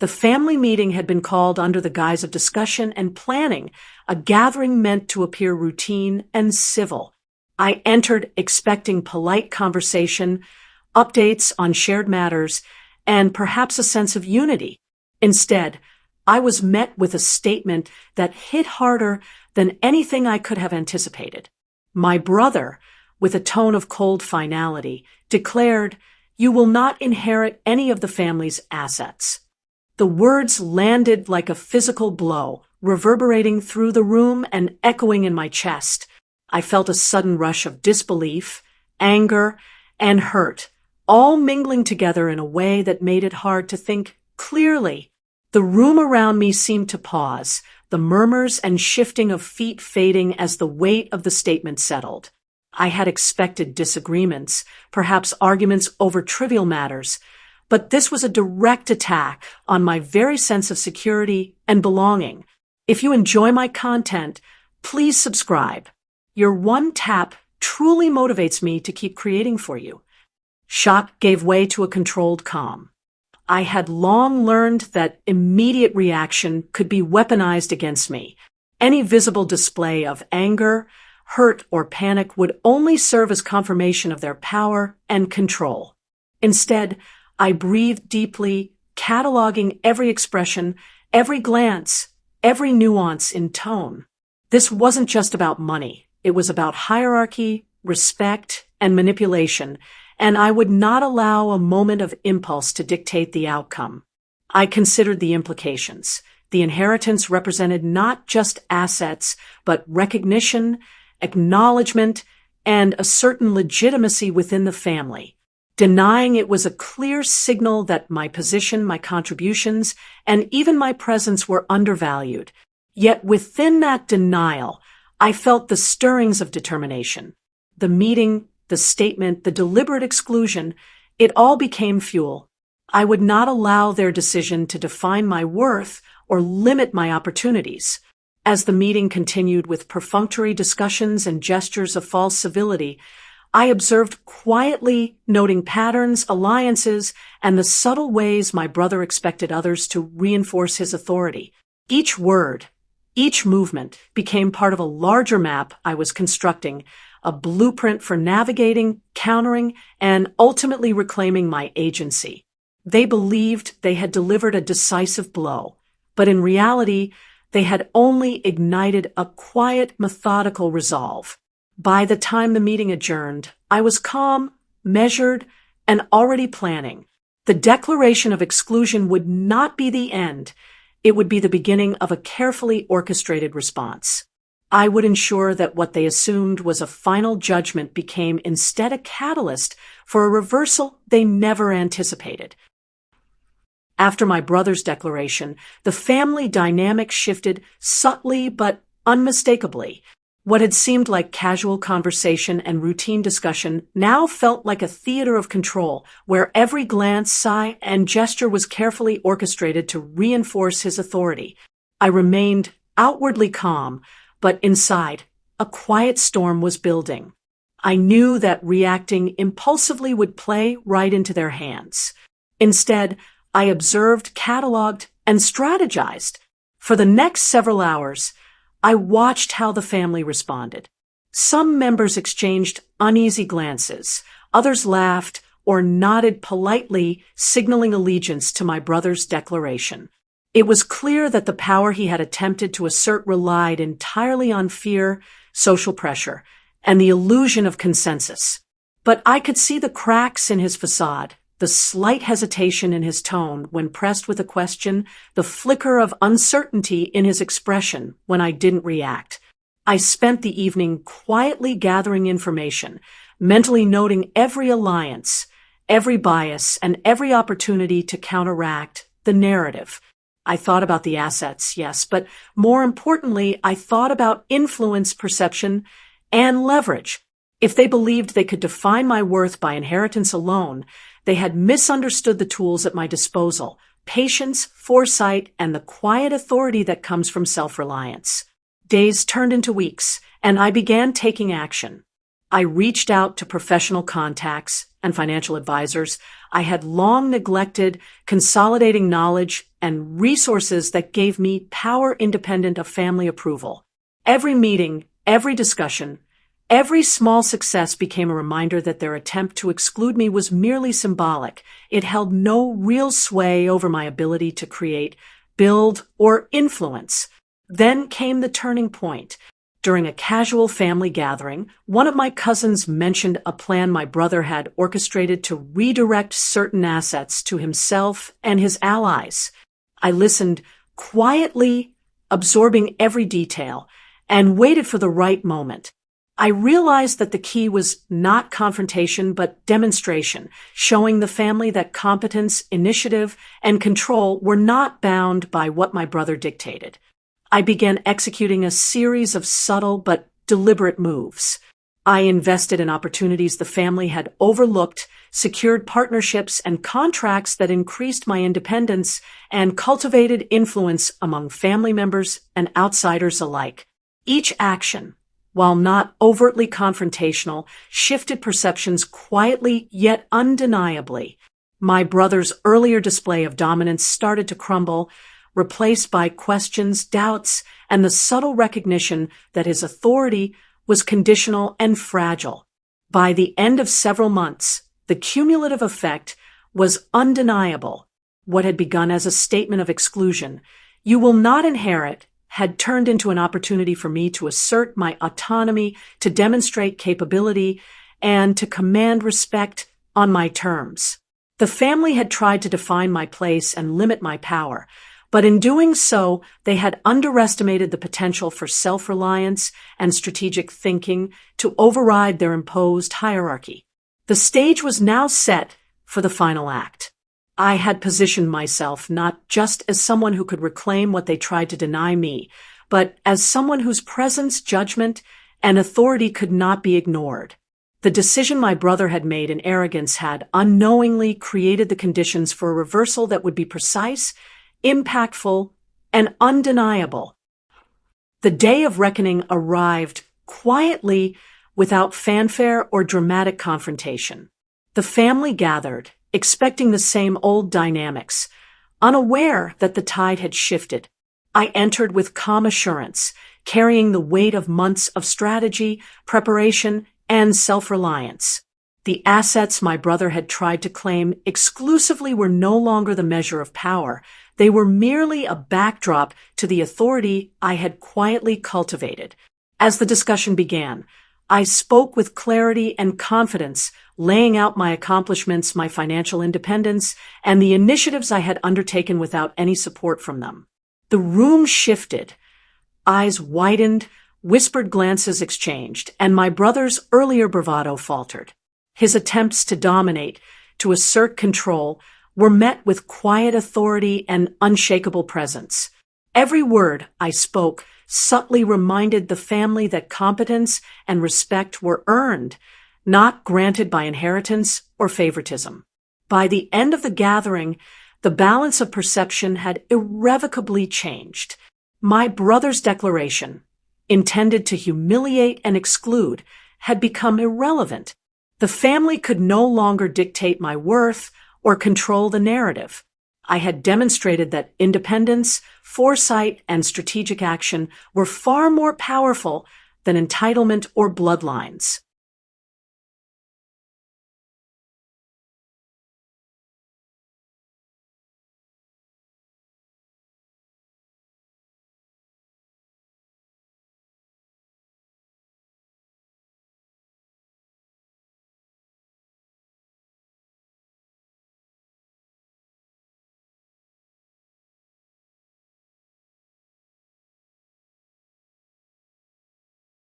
The family meeting had been called under the guise of discussion and planning, a gathering meant to appear routine and civil. I entered expecting polite conversation, updates on shared matters, and perhaps a sense of unity. Instead, I was met with a statement that hit harder than anything I could have anticipated. My brother, with a tone of cold finality, declared, "You will not inherit any of the family's assets." The words landed like a physical blow, reverberating through the room and echoing in my chest. I felt a sudden rush of disbelief, anger, and hurt, all mingling together in a way that made it hard to think clearly. The room around me seemed to pause, the murmurs and shifting of feet fading as the weight of the statement settled. I had expected disagreements, perhaps arguments over trivial matters, but this was a direct attack on my very sense of security and belonging. If you enjoy my content, please subscribe. Your one tap truly motivates me to keep creating for you. Shock gave way to a controlled calm. I had long learned that immediate reaction could be weaponized against me. Any visible display of anger, hurt, or panic would only serve as confirmation of their power and control. Instead, I breathed deeply, cataloging every expression, every glance, every nuance in tone. This wasn't just about money. It was about hierarchy, respect, and manipulation, and I would not allow a moment of impulse to dictate the outcome. I considered the implications. The inheritance represented not just assets, but recognition, acknowledgement, and a certain legitimacy within the family. Denying it was a clear signal that my position, my contributions, and even my presence were undervalued. Yet within that denial, I felt the stirrings of determination. The meeting, the statement, the deliberate exclusion, it all became fuel. I would not allow their decision to define my worth or limit my opportunities. As the meeting continued with perfunctory discussions and gestures of false civility, I observed quietly, noting patterns, alliances, and the subtle ways my brother expected others to reinforce his authority. Each word, each movement became part of a larger map I was constructing, a blueprint for navigating, countering, and ultimately reclaiming my agency. They believed they had delivered a decisive blow, but in reality, they had only ignited a quiet, methodical resolve. By the time the meeting adjourned, I was calm, measured, and already planning. The declaration of exclusion would not be the end. It would be the beginning of a carefully orchestrated response. I would ensure that what they assumed was a final judgment became instead a catalyst for a reversal they never anticipated. After my brother's declaration, the family dynamic shifted subtly but unmistakably. What had seemed like casual conversation and routine discussion now felt like a theater of control, where every glance, sigh, and gesture was carefully orchestrated to reinforce his authority. I remained outwardly calm, but inside, a quiet storm was building. I knew that reacting impulsively would play right into their hands. Instead, I observed, cataloged, and strategized. For the next several hours, I watched how the family responded. Some members exchanged uneasy glances, others laughed or nodded politely, signaling allegiance to my brother's declaration. It was clear that the power he had attempted to assert relied entirely on fear, social pressure, and the illusion of consensus. But I could see the cracks in his facade, the slight hesitation in his tone when pressed with a question, the flicker of uncertainty in his expression when I didn't react. I spent the evening quietly gathering information, mentally noting every alliance, every bias, and every opportunity to counteract the narrative. I thought about the assets, yes, but more importantly, I thought about influence, perception, and leverage. If they believed they could define my worth by inheritance alone, they had misunderstood the tools at my disposal: patience, foresight, and the quiet authority that comes from self-reliance. Days turned into weeks, and I began taking action. I reached out to professional contacts and financial advisors I had long neglected, consolidating knowledge, and resources that gave me power independent of family approval. Every meeting, every discussion, every small success became a reminder that their attempt to exclude me was merely symbolic. It held no real sway over my ability to create, build, or influence. Then came the turning point. During a casual family gathering, one of my cousins mentioned a plan my brother had orchestrated to redirect certain assets to himself and his allies. I listened quietly, absorbing every detail, and waited for the right moment. I realized that the key was not confrontation, but demonstration, showing the family that competence, initiative, and control were not bound by what my brother dictated. I began executing a series of subtle but deliberate moves. I invested in opportunities the family had overlooked, secured partnerships and contracts that increased my independence, and cultivated influence among family members and outsiders alike. Each action, while not overtly confrontational, shifted perceptions quietly yet undeniably. My brother's earlier display of dominance started to crumble, replaced by questions, doubts, and the subtle recognition that his authority was conditional and fragile. By the end of several months, the cumulative effect was undeniable. What had begun as a statement of exclusion, "You will not inherit," had turned into an opportunity for me to assert my autonomy, to demonstrate capability, and to command respect on my terms. The family had tried to define my place and limit my power, but in doing so, they had underestimated the potential for self-reliance and strategic thinking to override their imposed hierarchy. The stage was now set for the final act. I had positioned myself not just as someone who could reclaim what they tried to deny me, but as someone whose presence, judgment, and authority could not be ignored. The decision my brother had made in arrogance had unknowingly created the conditions for a reversal that would be precise, impactful, and undeniable. The day of reckoning arrived quietly, without fanfare or dramatic confrontation. The family gathered, expecting the same old dynamics, unaware that the tide had shifted. I entered with calm assurance, carrying the weight of months of strategy, preparation, and self-reliance. The assets my brother had tried to claim exclusively were no longer the measure of power. They were merely a backdrop to the authority I had quietly cultivated. As the discussion began, I spoke with clarity and confidence, laying out my accomplishments, my financial independence, and the initiatives I had undertaken without any support from them. The room shifted. Eyes widened, whispered glances exchanged, and my brother's earlier bravado faltered. His attempts to dominate, to assert control, were met with quiet authority and unshakable presence. Every word I spoke subtly reminded the family that competence and respect were earned, not granted by inheritance or favoritism. By the end of the gathering, the balance of perception had irrevocably changed. My brother's declaration, intended to humiliate and exclude, had become irrelevant. The family could no longer dictate my worth or control the narrative. I had demonstrated that independence, foresight, and strategic action were far more powerful than entitlement or bloodlines.